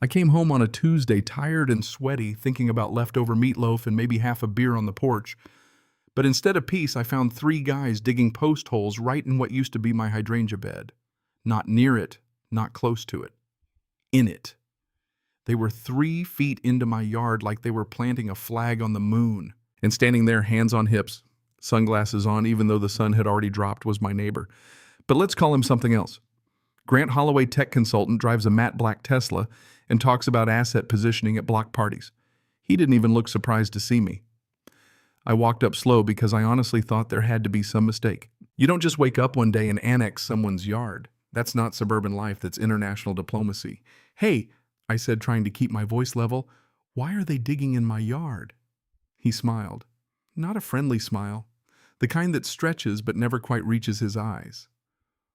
I came home on a Tuesday tired and sweaty, thinking about leftover meatloaf and maybe half a beer on the porch. But instead of peace, I found three guys digging post holes right in what used to be my hydrangea bed. Not near it, not close to it. In it. They were 3 feet into my yard like they were planting a flag on the moon. And standing there, hands on hips, sunglasses on, even though the sun had already dropped, was my neighbor. But let's call him something else. Grant Holloway, tech consultant, drives a matte black Tesla and talks about asset positioning at block parties. He didn't even look surprised to see me. I walked up slow because I honestly thought there had to be some mistake. You don't just wake up one day and annex someone's yard. That's not suburban life, that's international diplomacy. Hey, I said, trying to keep my voice level, why are they digging in my yard? He smiled. Not a friendly smile. The kind that stretches but never quite reaches his eyes.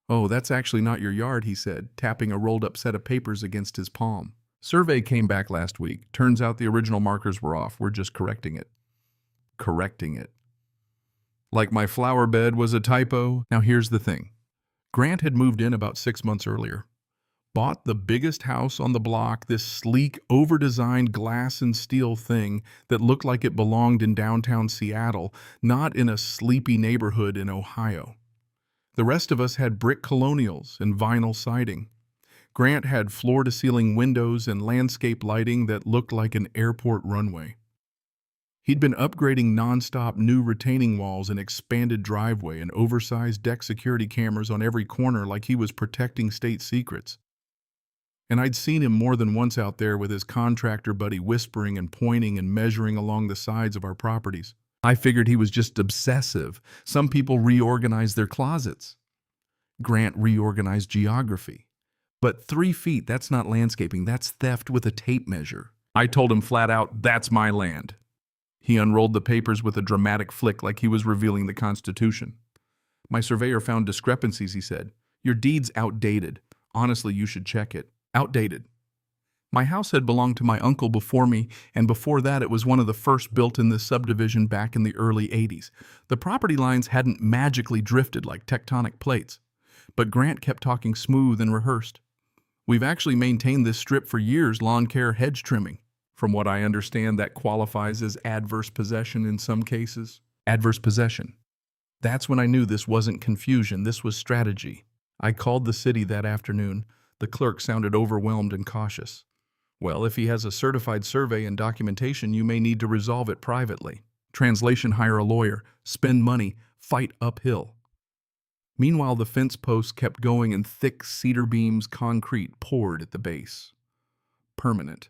Oh, that's actually not your yard, he said, tapping a rolled-up set of papers against his palm. Survey came back last week. Turns out the original markers were off. We're just correcting it. Correcting it. Like my flower bed was a typo. Now here's the thing. Grant had moved in about 6 months earlier. Bought the biggest house on the block, this sleek, over-designed glass and steel thing that looked like it belonged in downtown Seattle, not in a sleepy neighborhood in Ohio. The rest of us had brick colonials and vinyl siding. Grant had floor-to-ceiling windows and landscape lighting that looked like an airport runway. He'd been upgrading nonstop, new retaining walls, an expanded driveway, and oversized deck security cameras on every corner like he was protecting state secrets. And I'd seen him more than once out there with his contractor buddy whispering and pointing and measuring along the sides of our properties. I figured he was just obsessive. Some people reorganize their closets. Grant reorganized geography. But 3 feet, that's not landscaping, that's theft with a tape measure. I told him flat out, that's my land. He unrolled the papers with a dramatic flick like he was revealing the Constitution. My surveyor found discrepancies, he said. Your deed's outdated. Honestly, you should check it. Outdated. My house had belonged to my uncle before me, and before that it was one of the first built in this subdivision back in the early 80s. The property lines hadn't magically drifted like tectonic plates, but Grant kept talking smooth and rehearsed. We've actually maintained this strip for years, lawn care, hedge trimming. From what I understand, that qualifies as adverse possession in some cases. Adverse possession. That's when I knew this wasn't confusion, this was strategy. I called the city that afternoon. The clerk sounded overwhelmed and cautious. Well, if he has a certified survey and documentation, you may need to resolve it privately. Translation, hire a lawyer, spend money, fight uphill. Meanwhile, the fence posts kept going and thick cedar beams, concrete poured at the base. Permanent.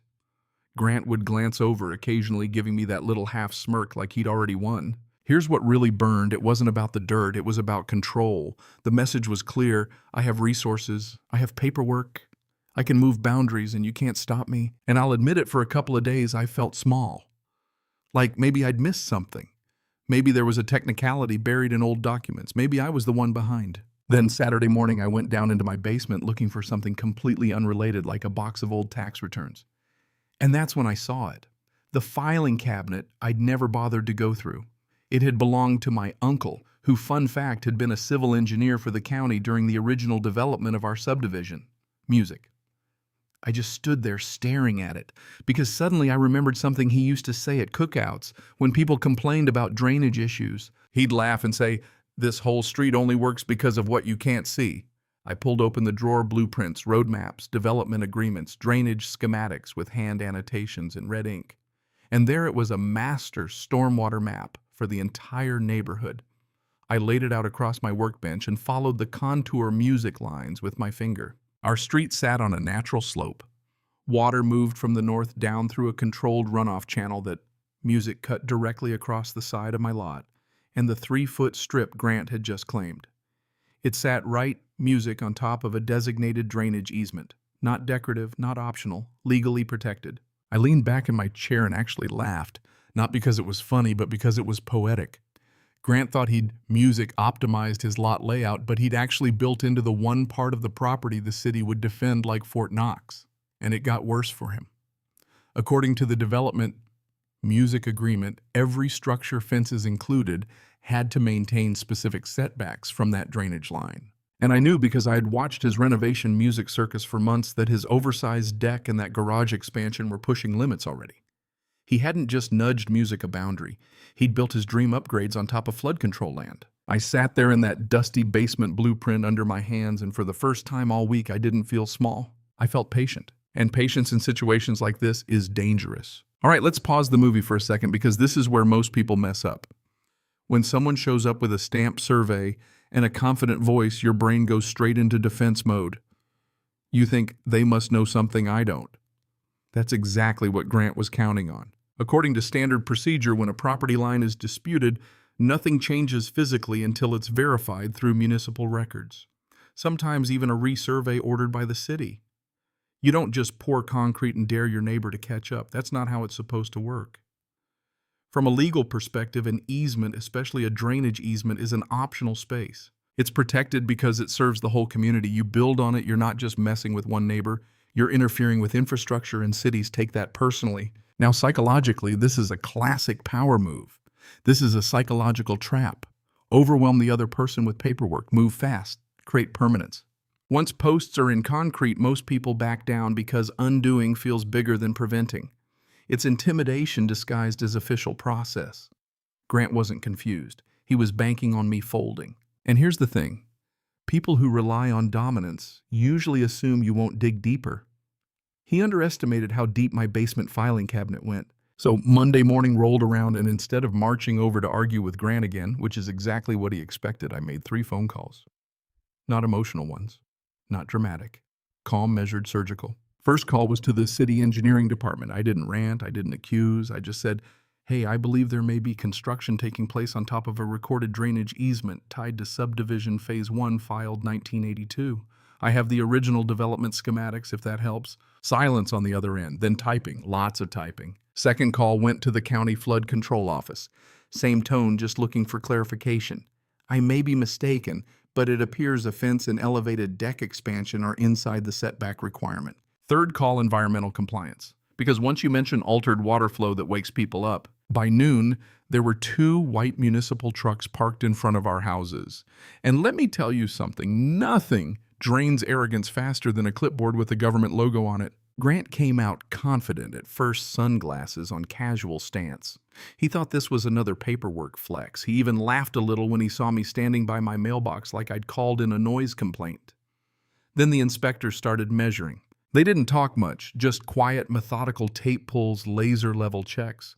Grant would glance over, occasionally giving me that little half smirk like he'd already won. Here's what really burned. It wasn't about the dirt, it was about control. The message was clear. I have resources. I have paperwork. I can move boundaries and you can't stop me. And I'll admit it, for a couple of days I felt small. Like maybe I'd missed something. Maybe there was a technicality buried in old documents. Maybe I was the one behind. Then Saturday morning I went down into my basement looking for something completely unrelated, like a box of old tax returns. And that's when I saw it. The filing cabinet I'd never bothered to go through. It had belonged to my uncle, who, fun fact, had been a civil engineer for the county during the original development of our subdivision. Music. I just stood there staring at it, because suddenly I remembered something he used to say at cookouts when people complained about drainage issues. He'd laugh and say, "This whole street only works because of what you can't see." I pulled open the drawer: blueprints, road maps, development agreements, drainage schematics with hand annotations in red ink. And there it was, a master stormwater map for the entire neighborhood. I laid it out across my workbench and followed the contour music lines with my finger. Our street sat on a natural slope. Water moved from the north down through a controlled runoff channel that music cut directly across the side of my lot and the 3-foot strip Grant had just claimed. It sat right, music, on top of a designated drainage easement. Not decorative, not optional, legally protected. I leaned back in my chair and actually laughed, not because it was funny, but because it was poetic. Grant thought he'd music optimized his lot layout, but he'd actually built into the one part of the property the city would defend like Fort Knox. And it got worse for him. According to the development music agreement, every structure, fences included, had to maintain specific setbacks from that drainage line. And I knew because I had watched his renovation music circus for months that his oversized deck and that garage expansion were pushing limits already. He hadn't just nudged music a boundary. He'd built his dream upgrades on top of flood control land. I sat there in that dusty basement blueprint under my hands, and for the first time all week, I didn't feel small. I felt patient. And patience in situations like this is dangerous. All right, let's pause the movie for a second because this is where most people mess up. When someone shows up with a stamped survey and a confident voice, your brain goes straight into defense mode. You think they must know something I don't. That's exactly what Grant was counting on. According to standard procedure, when a property line is disputed, nothing changes physically until it's verified through municipal records. Sometimes even a resurvey ordered by the city. You don't just pour concrete and dare your neighbor to catch up. That's not how it's supposed to work. From a legal perspective, an easement, especially a drainage easement, is an optional space. It's protected because it serves the whole community. You build on it, you're not just messing with one neighbor, you're interfering with infrastructure, and cities take that personally. Now, psychologically, this is a classic power move. This is a psychological trap. Overwhelm the other person with paperwork, move fast, create permanence. Once posts are in concrete, most people back down because undoing feels bigger than preventing. It's intimidation disguised as official process. Grant wasn't confused. He was banking on me folding. And here's the thing. People who rely on dominance usually assume you won't dig deeper. He underestimated how deep my basement filing cabinet went. So Monday morning rolled around, and instead of marching over to argue with Grant again, which is exactly what he expected, I made 3 phone calls. Not emotional ones. Not dramatic. Calm, measured, surgical. First call was to the city engineering department. I didn't rant, I didn't accuse. I just said, hey, I believe there may be construction taking place on top of a recorded drainage easement tied to subdivision phase 1 filed 1982. I have the original development schematics if that helps. Silence on the other end, then typing, lots of typing. Second call went to the county flood control office. Same tone, just looking for clarification. I may be mistaken, but it appears a fence and elevated deck expansion are inside the setback requirement. Third call, environmental compliance. Because once you mention altered water flow that wakes people up, by noon, there were 2 white municipal trucks parked in front of our houses. And let me tell you something, nothing drains arrogance faster than a clipboard with a government logo on it. Grant came out confident at first, sunglasses on casual stance. He thought this was another paperwork flex. He even laughed a little when he saw me standing by my mailbox like I'd called in a noise complaint. Then the inspectors started measuring. They didn't talk much, just quiet, methodical tape pulls, laser-level checks.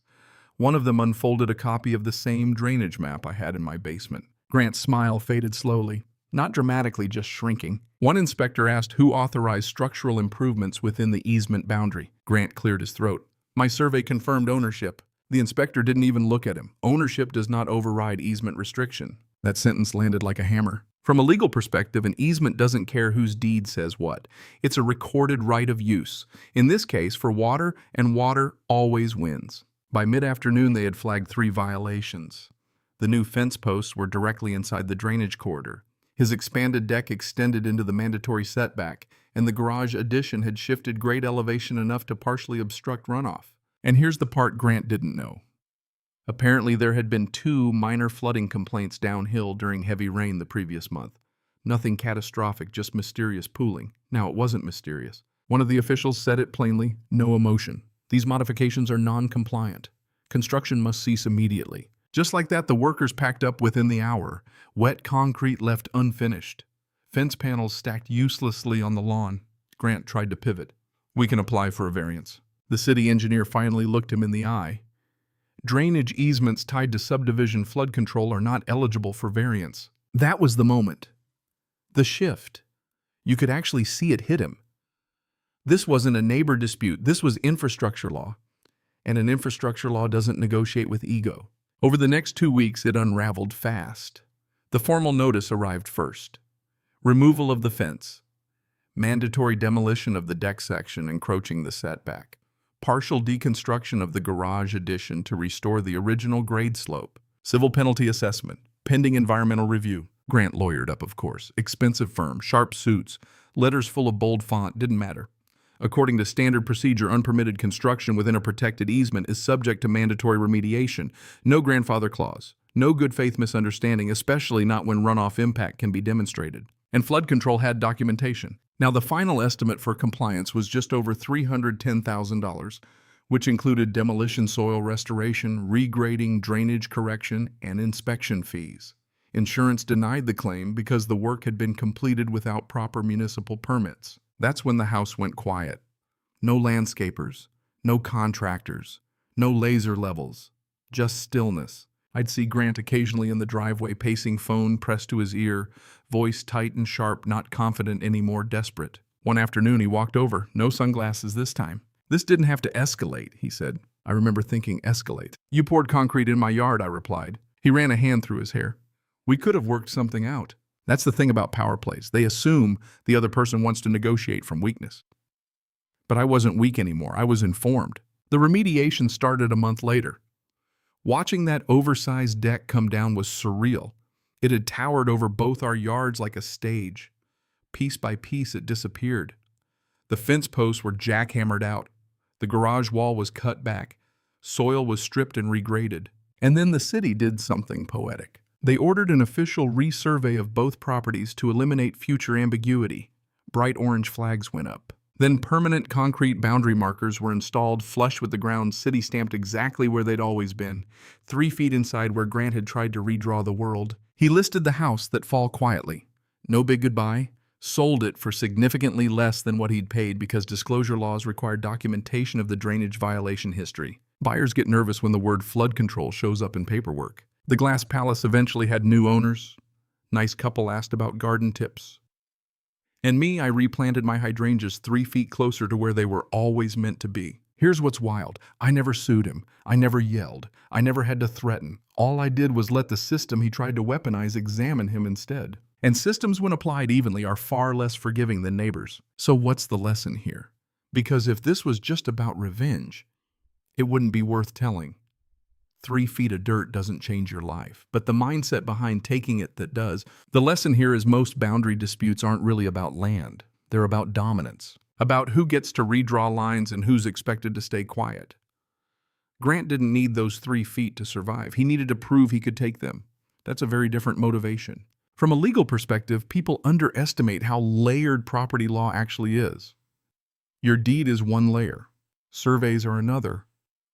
One of them unfolded a copy of the same drainage map I had in my basement. Grant's smile faded slowly. Not dramatically, just shrinking. One inspector asked who authorized structural improvements within the easement boundary. Grant cleared his throat. My survey confirmed ownership. The inspector didn't even look at him. Ownership does not override easement restriction. That sentence landed like a hammer. From a legal perspective, an easement doesn't care whose deed says what. It's a recorded right of use. In this case, for water, and water always wins. By mid-afternoon, they had flagged 3 violations. The new fence posts were directly inside the drainage corridor. His expanded deck extended into the mandatory setback, and the garage addition had shifted grade elevation enough to partially obstruct runoff. And here's the part Grant didn't know. Apparently, there had been 2 minor flooding complaints downhill during heavy rain the previous month. Nothing catastrophic, just mysterious pooling. Now, it wasn't mysterious. One of the officials said it plainly, no emotion. These modifications are non-compliant. Construction must cease immediately. Just like that, the workers packed up within the hour. Wet concrete left unfinished. Fence panels stacked uselessly on the lawn. Grant tried to pivot. We can apply for a variance. The city engineer finally looked him in the eye. Drainage easements tied to subdivision flood control are not eligible for variance. That was the moment. The shift. You could actually see it hit him. This wasn't a neighbor dispute. This was infrastructure law. And an infrastructure law doesn't negotiate with ego. Over the next 2 weeks, it unraveled fast. The formal notice arrived first. Removal of the fence. Mandatory demolition of the deck section encroaching the setback. Partial deconstruction of the garage addition to restore the original grade slope. Civil penalty assessment. Pending environmental review. Grant lawyered up, of course. Expensive firm, sharp suits, letters full of bold font, didn't matter. According to standard procedure, unpermitted construction within a protected easement is subject to mandatory remediation. No grandfather clause. No good faith misunderstanding, especially not when runoff impact can be demonstrated. And flood control had documentation. Now, the final estimate for compliance was just over $310,000, which included demolition, soil restoration, regrading, drainage correction, and inspection fees. Insurance denied the claim because the work had been completed without proper municipal permits. That's when the house went quiet. No landscapers, no contractors, no laser levels, just stillness. I'd see Grant occasionally in the driveway, pacing, phone pressed to his ear, voice tight and sharp, not confident anymore, desperate. One afternoon he walked over, no sunglasses this time. "This didn't have to escalate," he said. I remember thinking, escalate. "You poured concrete in my yard," I replied. He ran a hand through his hair. "We could have worked something out." That's the thing about power plays. They assume the other person wants to negotiate from weakness. But I wasn't weak anymore. I was informed. The remediation started a month later. Watching that oversized deck come down was surreal. It had towered over both our yards like a stage. Piece by piece, it disappeared. The fence posts were jackhammered out. The garage wall was cut back. Soil was stripped and regraded. And then the city did something poetic. They ordered an official resurvey of both properties to eliminate future ambiguity. Bright orange flags went up. Then permanent concrete boundary markers were installed flush with the ground, city-stamped exactly where they'd always been, 3 feet inside where Grant had tried to redraw the world. He listed the house that fall quietly. No big goodbye. Sold it for significantly less than what he'd paid because disclosure laws required documentation of the drainage violation history. Buyers get nervous when the word flood control shows up in paperwork. The Glass Palace eventually had new owners. Nice couple asked about garden tips. And me, I replanted my hydrangeas 3 feet closer to where they were always meant to be. Here's what's wild. I never sued him. I never yelled. I never had to threaten. All I did was let the system he tried to weaponize examine him instead. And systems, when applied evenly, are far less forgiving than neighbors. So what's the lesson here? Because if this was just about revenge, it wouldn't be worth telling. 3 feet of dirt doesn't change your life, but the mindset behind taking it that does. The lesson here is most boundary disputes aren't really about land. They're about dominance, about who gets to redraw lines and who's expected to stay quiet. Grant didn't need those 3 feet to survive. He needed to prove he could take them. That's a very different motivation. From a legal perspective, people underestimate how layered property law actually is. Your deed is one layer. Surveys are another.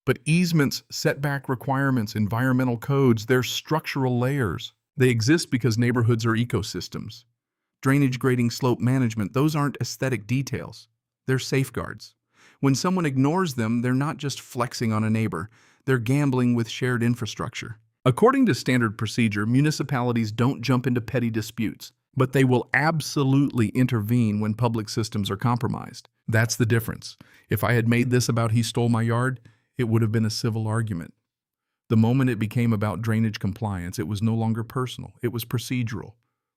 But easements, setback requirements, environmental codes, they're structural layers. They exist because neighborhoods are ecosystems. Drainage, grading, slope management, those aren't aesthetic details. They're safeguards. When someone ignores them, they're not just flexing on a neighbor. They're gambling with shared infrastructure. According to standard procedure, municipalities don't jump into petty disputes, but they will absolutely intervene when public systems are compromised. That's the difference. If I had made this about he stole my yard, it would have been a civil argument. The moment it became about drainage compliance, it was no longer personal. It was procedural,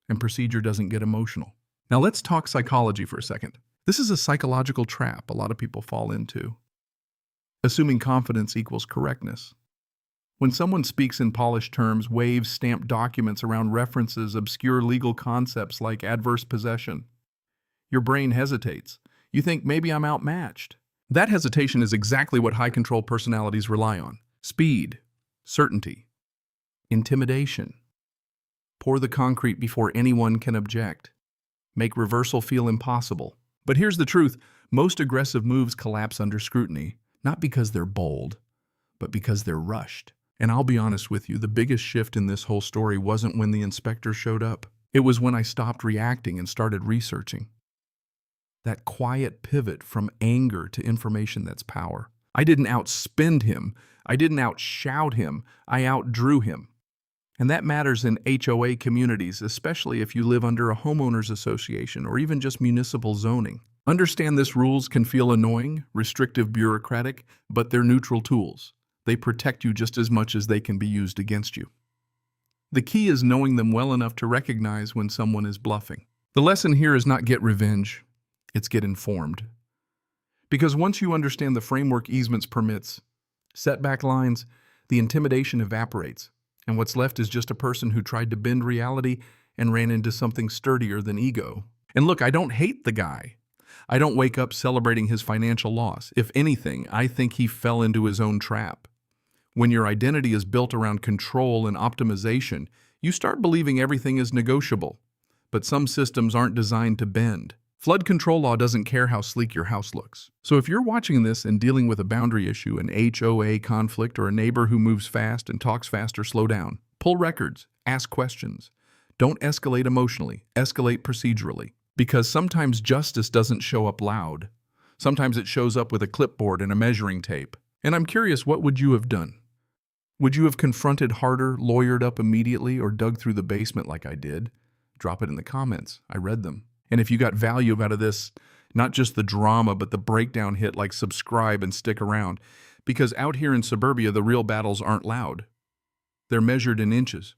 and procedure doesn't get emotional. Now let's talk psychology for a second. This is a psychological trap a lot of people fall into. Assuming confidence equals correctness. When someone speaks in polished terms, waves stamped documents around references, obscure legal concepts like adverse possession, your brain hesitates. You think, maybe I'm outmatched. That hesitation is exactly what high-control personalities rely on. Speed, certainty, intimidation. Pour the concrete before anyone can object. Make reversal feel impossible. But here's the truth. Most aggressive moves collapse under scrutiny, not because they're bold, but because they're rushed. And I'll be honest with you, the biggest shift in this whole story wasn't when the inspector showed up. It was when I stopped reacting and started researching. That quiet pivot from anger to information that's power. I didn't outspend him. I didn't outshout him. I outdrew him. And that matters in HOA communities, especially if you live under a homeowners association or even just municipal zoning. Understand this: rules can feel annoying, restrictive, bureaucratic, but they're neutral tools. They protect you just as much as they can be used against you. The key is knowing them well enough to recognize when someone is bluffing. The lesson here is not get revenge, it's get informed. Because once you understand the framework easements, permits, setback lines, the intimidation evaporates, and what's left is just a person who tried to bend reality and ran into something sturdier than ego. And look, I don't hate the guy. I don't wake up celebrating his financial loss. If anything, I think he fell into his own trap. When your identity is built around control and optimization, you start believing everything is negotiable. but some systems aren't designed to bend. Flood control law doesn't care how sleek your house looks. So if you're watching this and dealing with a boundary issue, an HOA conflict, or a neighbor who moves fast and talks faster, slow down. Pull records. Ask questions. Don't escalate emotionally. Escalate procedurally. Because sometimes justice doesn't show up loud. Sometimes it shows up with a clipboard and a measuring tape. And I'm curious, what would you have done? Would you have confronted harder, lawyered up immediately, or dug through the basement like I did? Drop it in the comments. I read them. And if you got value out of this, not just the drama, but the breakdown hit, like subscribe and stick around. Because out here in suburbia, the real battles aren't loud. They're measured in inches.